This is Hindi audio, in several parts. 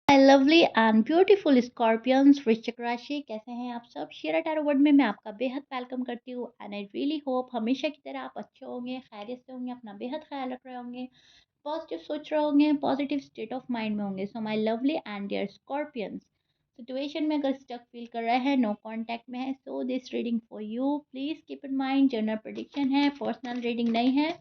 Hi lovely and beautiful scorpions वृश्चिक राशि, कैसे हैं आप सब? शेरा टैरो वर्ड में मैं आपका बेहद वेलकम करती हूँ एंड आई रियली होप हमेशा की तरह आप अच्छे होंगे, खैरियत से होंगे, अपना बेहद ख्याल रख रहे होंगे, पॉजिटिव सोच रहे होंगे, पॉजिटिव स्टेट ऑफ माइंड में होंगे। So my lovely and dear scorpions, situation में अगर स्टक फील कर रहे हैं, नो कांटेक्ट में है, so this reading for you. Please keep in mind general prediction है, पर्सनल रीडिंग नहीं है।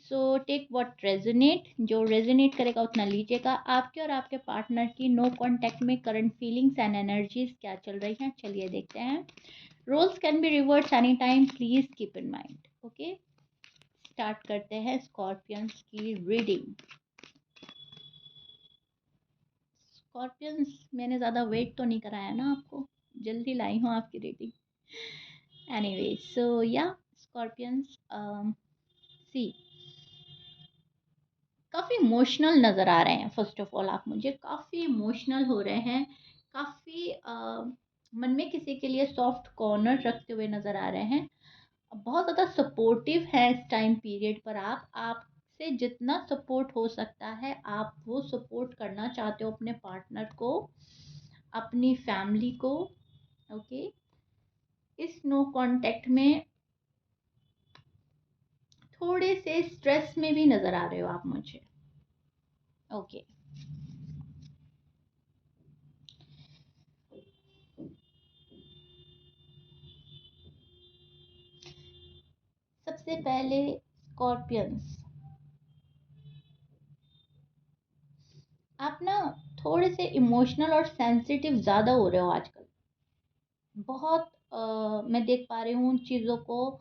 सो टेक व्हाट रेजोनेट, जो रेजोनेट करेगा उतना लीजिएगा। आपके और आपके पार्टनर की नो कांटेक्ट में करंट फीलिंग्स एंड एनर्जीज क्या चल रही हैं, चलिए देखते हैं। Roles can be reverse any time, please keep in mind. Okay, start करते हैं स्कॉर्पियंस की रीडिंग। स्कॉर्पियंस, मैंने ज़्यादा वेट तो नहीं कराया ना आपको, जल्दी लाई हूँ आपकी रीडिंग। एनीवे, सो या स्कॉर्पियंस, सी, काफ़ी इमोशनल नज़र आ रहे हैं। फर्स्ट ऑफ ऑल आप मुझे काफ़ी इमोशनल हो रहे हैं, काफ़ी मन में किसी के लिए सॉफ्ट कॉर्नर रखते हुए नज़र आ रहे हैं। बहुत ज़्यादा सपोर्टिव है इस टाइम पीरियड पर। आपसे जितना सपोर्ट हो सकता है आप वो सपोर्ट करना चाहते हो अपने पार्टनर को, अपनी फैमिली को। ओके, इस नो कांटेक्ट में थोड़े से स्ट्रेस में भी नज़र आ रहे हो आप मुझे। ओके, सबसे पहले स्कॉर्पियंस, आप ना थोड़े से इमोशनल और सेंसिटिव ज़्यादा हो रहे हो आजकल। बहुत मैं देख पा रही हूँ चीज़ों को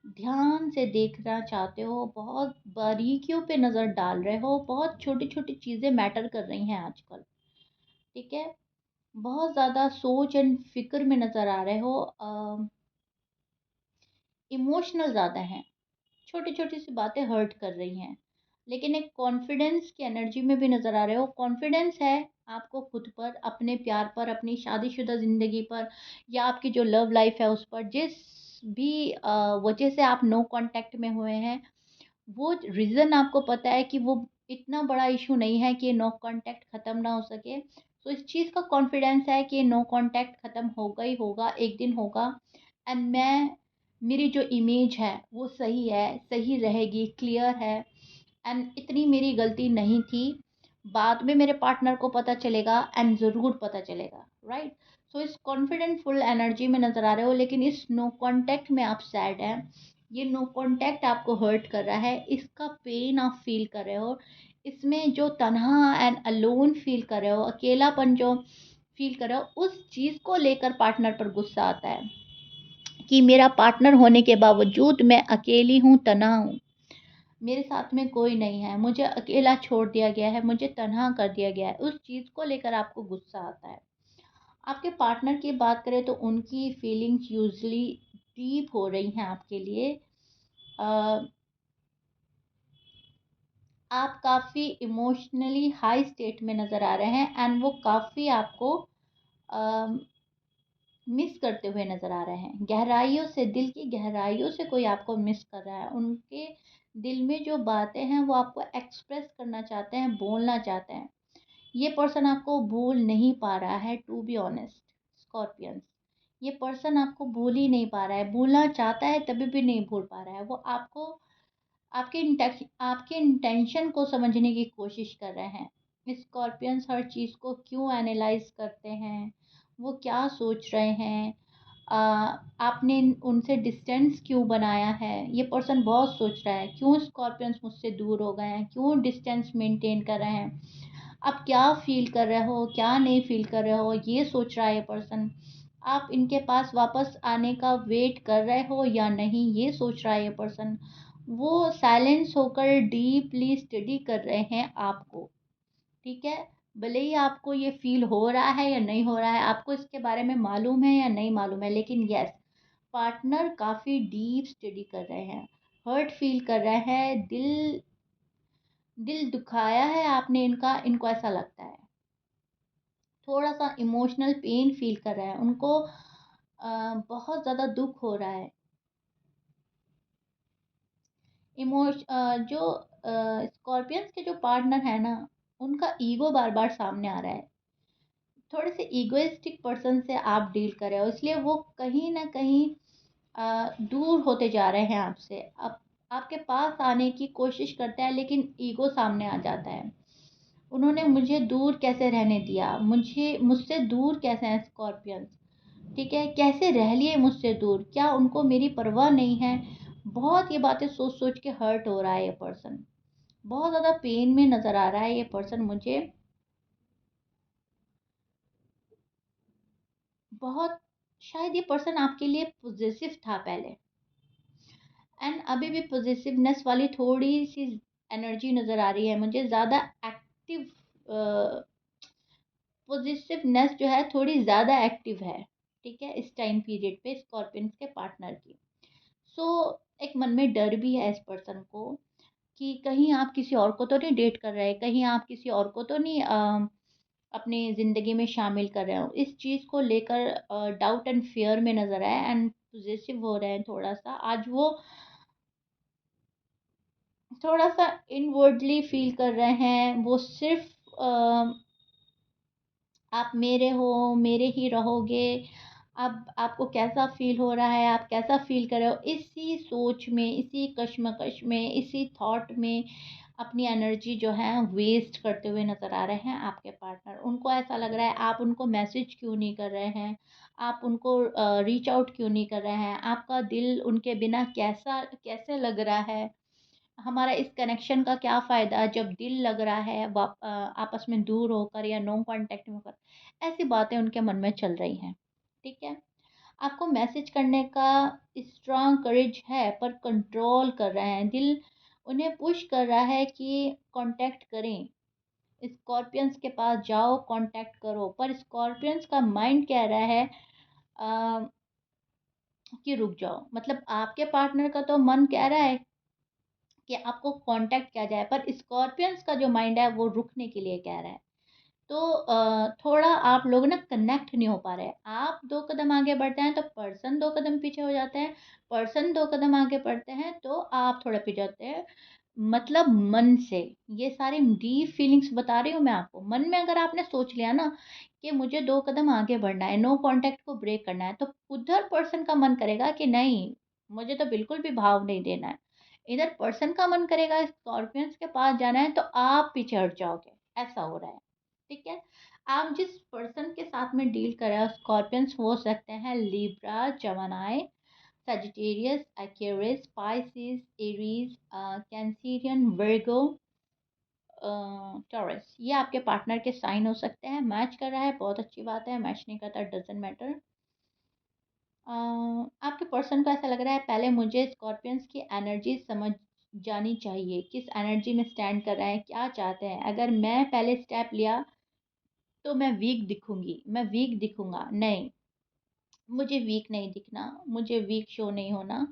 ध्यान से देखना चाहते हो, बहुत बारीकियों पे नज़र डाल रहे हो, बहुत छोटी छोटी चीज़ें मैटर कर रही हैं आजकल। ठीक है, बहुत ज़्यादा सोच एंड फिक्र में नज़र आ रहे हो, इमोशनल ज़्यादा हैं, छोटी छोटी सी बातें हर्ट कर रही हैं। लेकिन एक कॉन्फिडेंस की एनर्जी में भी नज़र आ रहे हो। कॉन्फिडेंस है आपको खुद पर, अपने प्यार पर, अपनी शादीशुदा ज़िंदगी पर, या आपकी जो लव लाइफ है उस पर। जिस भी वजह से आप नो कांटेक्ट में हुए हैं, वो रीज़न आपको पता है कि वो इतना बड़ा इशू नहीं है कि ये नो कांटेक्ट ख़त्म ना हो सके। तो इस चीज़ का कॉन्फिडेंस है कि ये नो कांटेक्ट ख़त्म होगा ही होगा, एक दिन होगा। एंड मेरी जो इमेज है वो सही है, सही रहेगी, क्लियर है। एंड इतनी मेरी गलती नहीं थी, बाद में मेरे पार्टनर को पता चलेगा एंड ज़रूर पता चलेगा, राइट। सो इस कॉन्फिडेंट फुल एनर्जी में नज़र आ रहे हो, लेकिन इस नो कांटेक्ट में आप सैड हैं। ये नो कांटेक्ट आपको हर्ट कर रहा है, इसका पेन आप फील कर रहे हो। इसमें जो तन्हा एंड अलोन फील कर रहे हो, अकेलापन जो फील कर रहे हो, उस चीज़ को लेकर पार्टनर पर गुस्सा आता है कि मेरा पार्टनर होने के बावजूद मैं अकेली हूँ, तन्हा हूँ, मेरे साथ में कोई नहीं है, मुझे अकेला छोड़ दिया गया है, मुझे तन्हा कर दिया गया है। उस चीज़ को लेकर आपको गुस्सा आता है। आपके पार्टनर की बात करें तो उनकी फीलिंग्स यूजुअली डीप हो रही हैं आपके लिए। अ, आप काफ़ी इमोशनली हाई स्टेट में नज़र आ रहे हैं एंड वो काफ़ी आपको मिस करते हुए नज़र आ रहे हैं। गहराइयों से, दिल की गहराइयों से कोई आपको मिस कर रहा है। उनके दिल में जो बातें हैं वो आपको एक्सप्रेस करना चाहते हैं, बोलना चाहते हैं। ये पर्सन आपको भूल नहीं पा रहा है, टू बी ऑनेस्ट स्कॉर्पियंस। ये पर्सन आपको भूल ही नहीं पा रहा है, भूलना चाहता है तभी भी नहीं भूल पा रहा है। वो आपको, आपके इंटेंशन को समझने की कोशिश कर रहे हैं। स्कॉर्पियंस हर चीज़ को क्यों एनालाइज करते हैं, वो क्या सोच रहे हैं, आ, आपने उनसे डिस्टेंस क्यों बनाया है। ये पर्सन बहुत सोच रहा है, क्यों स्कॉर्पियंस मुझसे दूर हो गए हैं, क्यों डिस्टेंस मेंटेन कर रहे हैं, आप क्या फील कर रहे हो, क्या नहीं फील कर रहे हो, ये सोच रहा है ये पर्सन। आप इनके पास वापस आने का वेट कर रहे हो या नहीं, ये सोच रहा है ये पर्सन। वो साइलेंस होकर डीपली स्टडी कर रहे हैं आपको। ठीक है, भले ही आपको ये फील हो रहा है या नहीं हो रहा है, आपको इसके बारे में मालूम है या नहीं मालूम है, लेकिन यस, पार्टनर काफ़ी डीप स्टडी कर रहे हैं, हर्ट फील कर रहे हैं, दिल दिल दुखाया है आपने इनका, इनको ऐसा लगता है। थोड़ा सा इमोशनल पेन फील कर रहा है उनको, बहुत ज़्यादा दुख हो रहा है। जो स्कॉर्पियंस के जो पार्टनर है ना, उनका ईगो बार बार सामने आ रहा है। थोड़े से ईगोइस्टिक पर्सन से आप डील कर रहे हो, इसलिए वो कहीं न कहीं दूर होते जा रहे हैं आपसे। आपके पास आने की कोशिश करते हैं, लेकिन ईगो सामने आ जाता है। उन्होंने मुझे दूर कैसे रहने दिया? मुझसे दूर कैसे हैं स्कॉर्पियंस? ठीक है? कैसे रह लिए मुझसे दूर? क्या उनको मेरी परवाह नहीं है? बहुत ये बातें सोच-सोच के हर्ट हो रहा है ये पर्सन। बहुत ज़्यादा पेन में नज़र आ रहा है ये पर्सन मुझे। बहुत शायद ये पर्सन आपके लिए पॉज़ेसिव था पहले, एंड अभी भी पॉज़ेसिवनेस वाली थोड़ी-सी एनर्जी नज़र आ रही है मुझे। ज़्यादा एक्टिव अ, पॉज़ेसिवनेस जो है थोड़ी ज़्यादा एक्टिव है, ठीक है? इस टाइम पीरियड पे स्कॉर्पियंस के पार्टनर की। सो एक मन में डर भी है इस पर्सन को कि कहीं आप किसी और को तो नहीं डेट कर रहे, कहीं आप किसी और को तो नहीं अपनी ज़िंदगी में शामिल कर रहे हो। इस चीज़ को लेकर डाउट एंड फ़ियर में नज़र आए, एंड पॉज़ेसिव हो रहे हैं थोड़ा-सा। आज वो थोड़ा-सा इनवर्डली फ़ील कर रहे हैं। वो सिर्फ़ आप मेरे हो, मेरे ही रहोगे। अब आपको कैसा फ़ील हो रहा है, आप कैसा फ़ील कर रहे हो, इसी सोच में, इसी कश्मकश में, इसी थॉट में अपनी एनर्जी जो है वेस्ट करते हुए नज़र आ रहे हैं आपके पार्टनर। उनको ऐसा लग रहा है आप उनको मैसेज क्यों नहीं कर रहे हैं, आप उनको रीच आउट क्यों नहीं कर रहे हैं, आपका दिल उनके बिना कैसे लग रहा है, हमारा इस कनेक्शन का क्या फ़ायदा जब दिल लग रहा है आपस में दूर होकर या नो कॉन्टैक्ट में होकर। ऐसी बातें उनके मन में चल रही हैं, ठीक है? आपको मैसेज करने का स्ट्रॉन्ग करेज है, पर कंट्रोल कर रहे हैं। दिल उन्हें पुश कर रहा है कि कॉन्टैक्ट करें, स्कॉर्पियंस के पास जाओ, कॉन्टैक्ट करो। पर स्कॉर्पियंस का माइंड कह रहा है अ, कि रुक जाओ। मतलब आपके पार्टनर का तो मन कह रहा है कि आपको कॉन्टैक्ट किया जाए, पर स्कॉर्पियंस का जो माइंड है वो रुकने के लिए कह रहा है। तो थोड़ा आप लोग ना कनेक्ट नहीं हो पा रहे हैं। आप 2 कदम आगे बढ़ते हैं तो पर्सन 2 कदम पीछे हो जाते हैं, पर्सन 2 कदम आगे बढ़ते हैं तो आप थोड़ा पीछे होते हैं। मतलब मन से, ये सारी डीप फीलिंग्स बता रही हूँ मैं आपको। मन में अगर आपने सोच लिया ना कि मुझे 2 कदम आगे बढ़ना है, नो कॉन्टैक्ट को ब्रेक करना है, तो उधर पर्सन का मन करेगा कि नहीं, मुझे तो बिल्कुल भी भाव नहीं देना है। इधर पर्सन का मन करेगा स्कॉर्पियंस के पास जाना है, तो आप पीछे हट जाओगे, ऐसा हो रहा है। ठीक है? आप जिस पर्सन के साथ में डील कर रहे हो, स्कॉर्पियंस हो सकते हैं Libra, Gemini, Sagittarius, Aquarius, Pisces, Aries, Cancerian, Virgo, Taurus. ये आपके पार्टनर के साइन हो सकते हैं। मैच कर रहा है, बहुत अच्छी बात है। मैच नहीं करता, डजंट मैटर। आपके पर्सन को ऐसा लग रहा है पहले मुझे स्कॉर्पियंस की एनर्जी समझ जानी चाहिए, किस एनर्जी में स्टैंड कर रहे हैं, क्या चाहते हैं। अगर मैं पहले स्टेप लिया तो मैं वीक दिखूँगी, मैं वीक दिखूँगा, नहीं, मुझे वीक नहीं दिखना, मुझे वीक शो नहीं होना,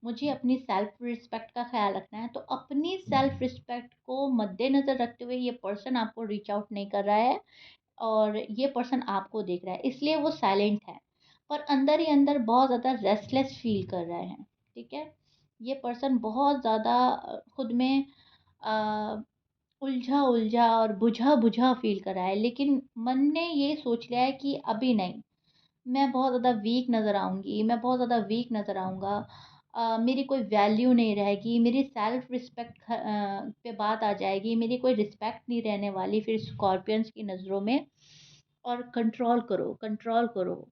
मुझे अपनी सेल्फ रिस्पेक्ट का ख़्याल रखना है। तो अपनी सेल्फ रिस्पेक्ट को मद्देनज़र रखते हुए ये पर्सन आपको रीच आउट नहीं कर रहा है, और ये पर्सन आपको देख रहा है, इसलिए वो साइलेंट है, पर अंदर ही अंदर बहुत ज़्यादा रेस्टलेस फ़ील कर रहे हैं, ठीक है? ये पर्सन बहुत ज़्यादा खुद में अ, उलझा-उलझा और बुझा-बुझा फ़ील कर रहा है, लेकिन मन ने ये सोच लिया है कि अभी नहीं, मैं बहुत ज़्यादा वीक नज़र आऊँगी, मैं बहुत ज़्यादा वीक नज़र आऊँगा। मेरी कोई वैल्यू नहीं रहेगी, मेरी सेल्फ रिस्पेक्ट पे बात आ जाएगी, मेरी कोई रिस्पेक्ट नहीं रहने वाली फिर स्कॉर्पियंस की नज़रों में। और कंट्रोल करो, कंट्रोल करो।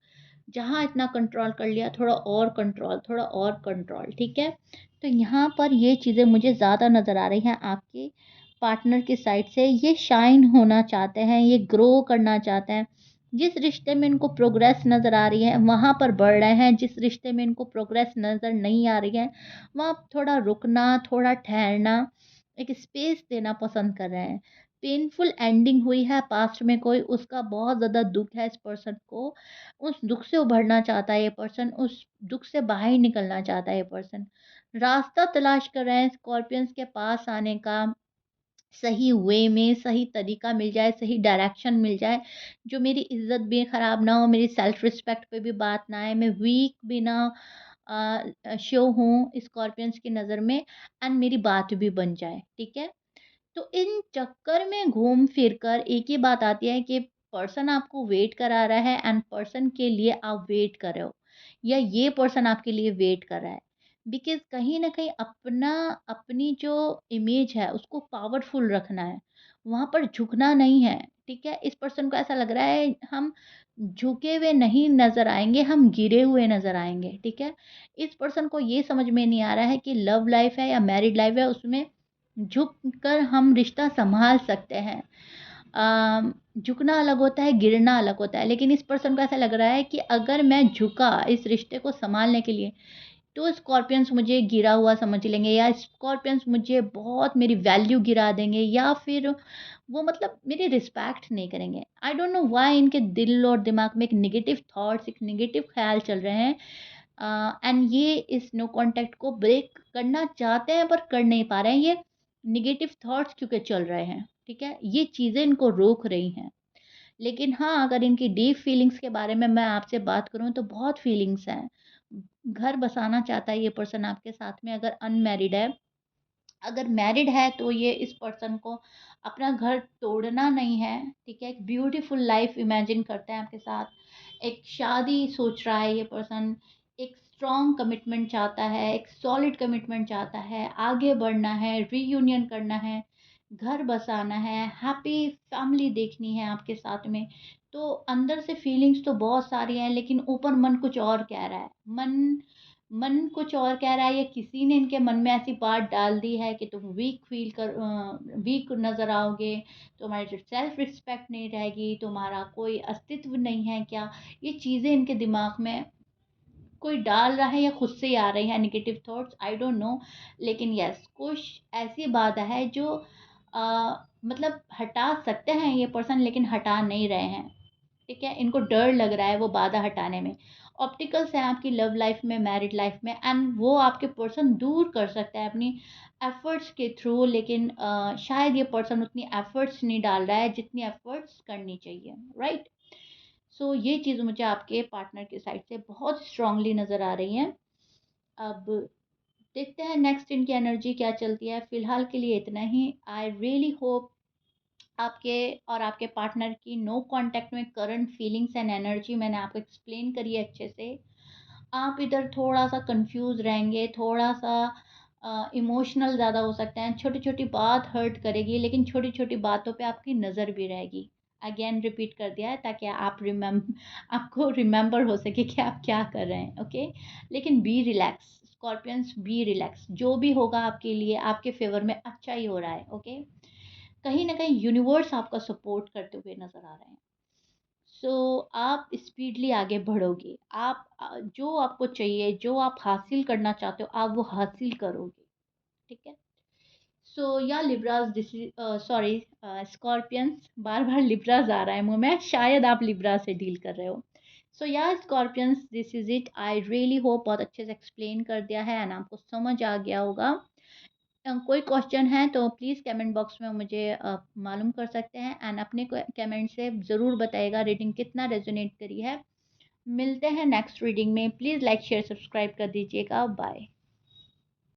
जहाँ इतना कंट्रोल कर लिया, थोड़ा और कंट्रोल, ठीक है? तो यहाँ पर ये चीज़ें मुझे ज़्यादा नज़र आ रही हैं आपके पार्टनर की साइड से। ये शाइन होना चाहते हैं, ये ग्रो करना चाहते हैं। जिस रिश्ते में इनको प्रोग्रेस नज़र आ रही है, वहाँ पर बढ़ रहे हैं। जिस रिश्ते में इनको प्रोग्रेस नज़र नहीं आ रही है, वहाँ थोड़ा रुकना, थोड़ा ठहरना, एक स्पेस देना पसंद कर रहे हैं। पेनफुल एंडिंग हुई है पास्ट में कोई, उसका बहुत ज़्यादा दुःख है इस पर्सन को। उस दुःख से उभरना चाहता है ये पर्सन, उस दुःख से बाहर निकलना चाहता है ये पर्सन। रास्ता तलाश कर रहे हैं स्कॉर्पियंस के पास आने का, सही वे में, सही तरीका मिल जाए, सही डायरेक्शन मिल जाए, जो मेरी इज़्ज़त भी ख़राब ना हो, मेरी सेल्फ रिस्पेक्ट पे भी बात ना आए, मैं वीक भी ना शो हूँ स्कॉर्पियंस की नज़र में, एंड मेरी बात भी बन जाए, ठीक है? तो इन चक्कर में घूम फिर कर एक ही बात आती है कि पर्सन आपको वेट करा रहा है एंड पर्सन के लिए आप वेट कर रहे हो, या ये पर्सन आपके लिए वेट कर रहा है। बिकॉज़ कहीं न कहीं अपनी जो इमेज है उसको पावरफुल रखना है, वहाँ पर झुकना नहीं है, ठीक है? इस पर्सन को ऐसा लग रहा है हम झुके हुए नहीं नज़र आएँगे, हम गिरे हुए नज़र आएँगे, ठीक है? इस पर्सन को ये समझ में नहीं आ रहा है कि लव लाइफ़ है या मैरिड लाइफ़ है, उसमें झुक कर हम रिश्ता सँभाल सकते हैं। झुकना अलग होता है, गिरना अलग होता है, लेकिन इस पर्सन को ऐसा लग रहा है कि अगर मैं झुका इस रिश्ते को सँभालने के लिए, तो स्कॉर्पियंस मुझे गिरा हुआ समझ लेंगे, या स्कॉर्पियंस मुझे बहुत मेरी वैल्यू गिरा देंगे, या फिर वो मतलब मेरी रिस्पेक्ट नहीं करेंगे। आई डोंट नो व्हाई इनके दिल और दिमाग में एक नेगेटिव थॉट्स, एक नेगेटिव ख़्याल चल रहे हैं। एंड ये इस नो कॉन्टैक्ट को ब्रेक करना चाहते हैं पर कर नहीं पा रहे हैं। ये नेगेटिव थॉट्स क्योंकि चल रहे हैं, ठीक है? ये चीज़ें इनको रोक रही हैं। लेकिन हाँ, अगर इनकी डीप फीलिंग्स के बारे में मैं आपसे बात करूँ तो बहुत फीलिंग्स हैं। घर बसाना चाहता है ये पर्सन आपके साथ में, अगर अनमैरिड है। अगर मैरिड है तो ये इस पर्सन को अपना घर तोड़ना नहीं है, ठीक है? एक ब्यूटीफुल लाइफ़ इमेजिन करते हैं आपके साथ। एक शादी सोच रहा है ये पर्सन, एक स्ट्रॉन्ग कमिटमेंट चाहता है, एक सॉलिड कमिटमेंट चाहता है, आगे बढ़ना है, रीयूनियन करना है, घर बसाना है, हैप्पी फैमिली देखनी है आपके साथ में। तो अंदर से फीलिंग्स तो बहुत सारी हैं, लेकिन ऊपर मन कुछ और कह रहा है। मन मन कुछ और कह रहा है, या किसी ने इनके मन में ऐसी बात डाल दी है कि तुम वीक नज़र आओगे, तुम्हारी सेल्फ रिस्पेक्ट नहीं रहेगी, तुम्हारा कोई अस्तित्व नहीं है क्या? ये चीज़ें इनके दिमाग में कोई डाल रहा है या खुद से ही आ रही है negative thoughts, I don't know. लेकिन यस, कुछ ऐसी बात है जो मतलब हटा सकते हैं ये पर्सन, लेकिन हटा नहीं रहे हैं, ठीक है? इनको डर लग रहा है वो बाधा हटाने में। ऑब्स्टिकल्स हैं आपकी लव लाइफ में, मैरिड लाइफ में, एंड वो आपके पर्सन दूर कर सकता है अपनी एफर्ट्स के थ्रू, लेकिन शायद ये पर्सन उतनी एफर्ट्स नहीं डाल रहा है जितनी एफर्ट्स करनी चाहिए, राइट? सो ये चीज़ मुझे आपके पार्टनर की साइड से बहुत स्ट्रांगली नज़र आ रही है। अब देखते हैं नेक्स्ट इनकी एनर्जी क्या चलती है। फ़िलहाल के लिए इतना ही। आई रियली होप आपके और आपके पार्टनर की नो कांटेक्ट में करंट फीलिंग्स एंड एनर्जी मैंने आपको एक्सप्लेन करी है अच्छे से। आप इधर थोड़ा-सा कंफ्यूज़ रहेंगे, थोड़ा-सा इमोशनल ज़्यादा हो सकते हैं, छोटी-छोटी बात हर्ट करेगी, लेकिन छोटी-छोटी बातों पे आपकी नज़र भी रहेगी। अगेन रिपीट कर दिया है ताकि आपको रिमेंबर हो सके कि आप क्या कर रहे हैं, ओके? लेकिन be relax, scorpions be relax, जो भी होगा आपके लिए आपके फ़ेवर में अच्छा ही हो रहा है, ओके? कहीं न कहीं यूनिवर्स आपका सपोर्ट करते हुए नज़र आ रहे हैं। सो आप स्पीडली आगे बढ़ोगे। आप जो आपको चाहिए, जो आप हासिल करना चाहते हो, आप वो हासिल करोगे, ठीक है? सो या लिब्रास सॉरी, स्कॉर्पियंस, बार-बार लिब्रास आ रहा है मुँह में, शायद आप लिब्रा से डील कर रहे हो। So yeah scorpions, this is it. I really hope बहुत अच्छे से एक्सप्लेन कर दिया है एंड आपको समझ आ गया होगा। कोई क्वेश्चन है तो प्लीज़ कमेंट बॉक्स में मुझे मालूम कर सकते हैं, एंड अपने कमेंट से ज़रूर बताइएगा रीडिंग कितना रेजोनेट करी है। मिलते हैं नेक्स्ट रीडिंग में। प्लीज़ लाइक शेयर सब्सक्राइब कर दीजिएगा। बाय।